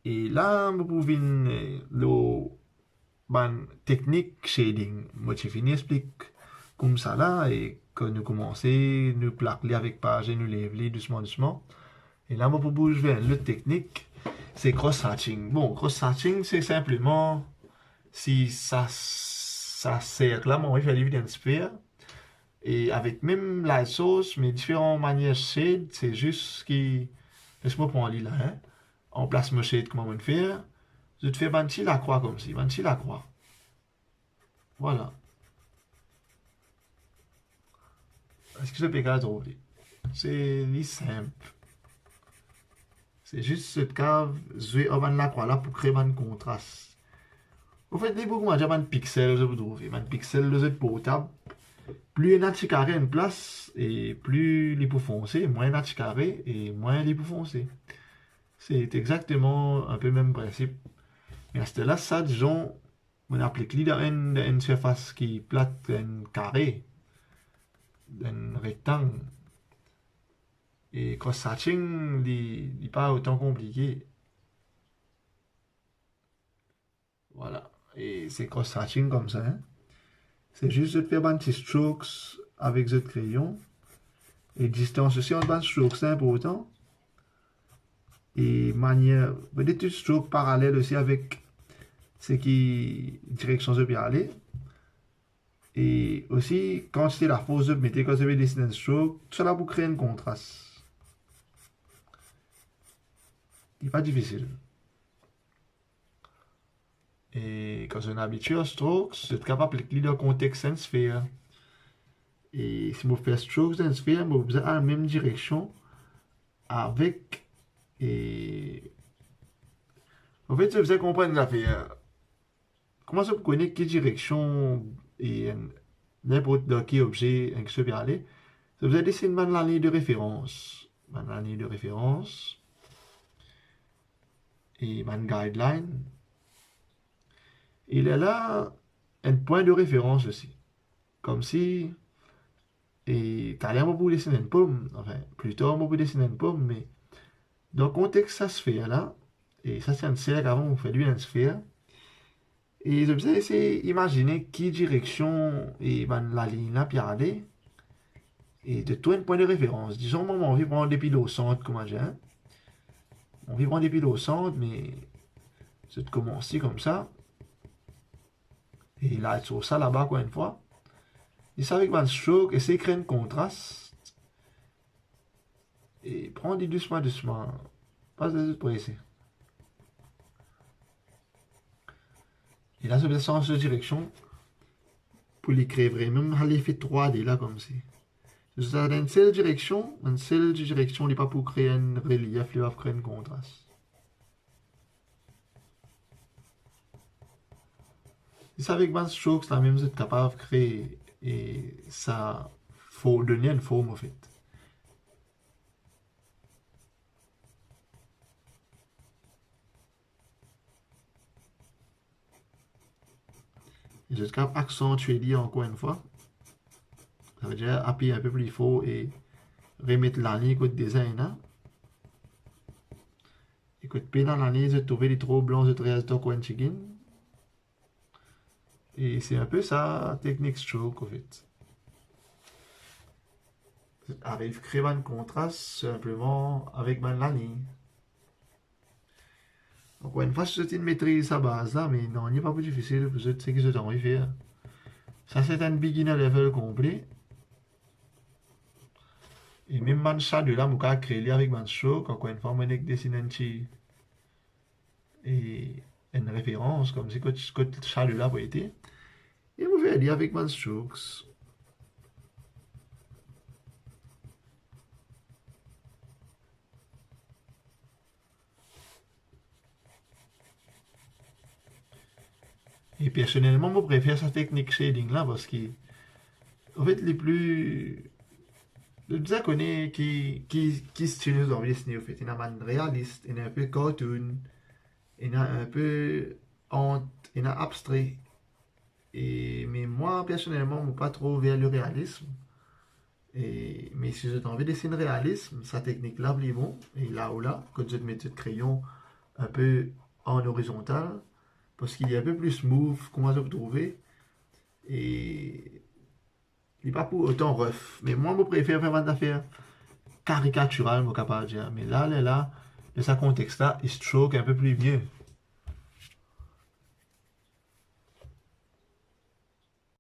Et là, vous pouvez le technique shading. Moi, j'ai fini explique comme ça là et que nous commençons, nous plaquer avec page et nous lever doucement, doucement. Et là, moi, pour bouger vers le technique, c'est cross-hatching. Bon, cross-hatching, c'est simplement si ça sert là, moi, je vais l'évidence faire. Et avec même la sauce, mais différentes manières de shade, c'est juste qui. Laisse-moi prendre l'île là, hein. En place mon shade, comment on fait faire. Je te fais un petit la croix comme ça, un petit la croix. Voilà. Est-ce que je peux trouver? C'est simple. C'est juste cette cave, jouer avant la croix là pour créer un contraste. Au fait, les beaucoup de pixels, je vous trouve. Un pixel de cette portable. Plus il y a de carré en place, et plus il est pour foncer, moins il y a de carré, et moins il est pour foncer. C'est exactement un peu le même principe. Mais à ce là, ça, disons, on applique dans une surface qui est plate, un carré, un rectangle. Et cross-hatching, il n'est pas autant compliqué. Voilà. Et c'est cross-hatching comme ça. Hein. C'est juste de faire un petit strokes avec ce crayon. Et distance aussi entre les strokes, c'est important. Et manière, des petites strokes parallèles aussi avec ce qui direction je peux aller. Et aussi, quand c'est la force de mettre, quand vous avez dessiné un stroke, tout cela vous créer un contraste. Il n'est pas difficile. Et quand on est habitué aux strokes, vous êtes capable de cliquer dans le contexte d'une sphère. Et si vous faites strokes d'une sphère, vous êtes dans la même direction avec. Et. En fait, vous comprendre l'affaire. Comment ça vous connaissez quelle direction et n'importe quel objet que ça peut aller? Ça vous a dessiné une ligne de référence. Une ligne de référence. Et une guideline. Il est là un point de référence aussi. Comme si. Et t'as l'air pour dessiner une pomme. Enfin, plutôt pour dessiner une pomme, mais dans le contexte, ça se fait là. Et ça, c'est un cercle avant, on fait lui une sphère. Et je vais essayer d'imaginer qui direction et ben, la ligne là, puis aller. Et de trouver un point de référence. Disons, moi, on vit prendre des piles au centre, comment j'ai. On vit prendre des piles au centre, mais c'est de commencer comme ça. Et là, sur ça là-bas, quoi, une fois. Et ça avec un stroke, essayer de créer un contraste. Et prendre doucement, doucement. Pas de pressé. Et là, je vais changer de direction pour les créer vraiment l'effet 3D là, comme ça. Je dans une seule direction, il n'est pas pour créer un relief, il va créer un contraste. Et ça, avec Van Strokes, là même, vous êtes capable de créer et ça faut donner une forme, en fait. Et je suis capable d'accentuer lui encore une fois. Ça veut dire appuyer un peu plus fort et remettre la ligne côté design. Hein. Écoute, puis dans la ligne, je trouve les trop blancs, je trouve de coin chicken. Et c'est un peu ça, technique stroke, en fait. Arrive à créer un contraste simplement avec ma ligne. Encore une fois, c'est une maîtrise sa base là, mais non, il n'est pas plus difficile, vous êtes ce que j'ai envie de faire. Ça, c'est un beginner level complet. Et même man chat de là, je peux créer avec man stroke, encore une fois, je vais dessiner un petit et une référence, comme si que le chat de là peut être. Et je vais aller avec man strokes. Et personnellement, je préfère cette technique shading là parce que, en fait, les plus. Je déjà connais qui style nous envie de dessiner, en fait. Il y en a un réaliste, il y en a un peu cartoon, il y en a un peu honte, il y en a abstrait. Et, mais moi, personnellement, je ne suis pas trop vers le réalisme. Et, mais si j'ai envie de dessiner le réalisme, sa technique là, bon. Et là ou là, quand je mets le crayon un peu en horizontal, parce qu'il est un peu plus smooth, comment ça vous trouver, et il n'est pas pour autant rough. Mais moi, je préfère faire une affaire caricaturale, je capable de dire. Mais là, dans ce contexte-là, il stroke un peu plus mieux.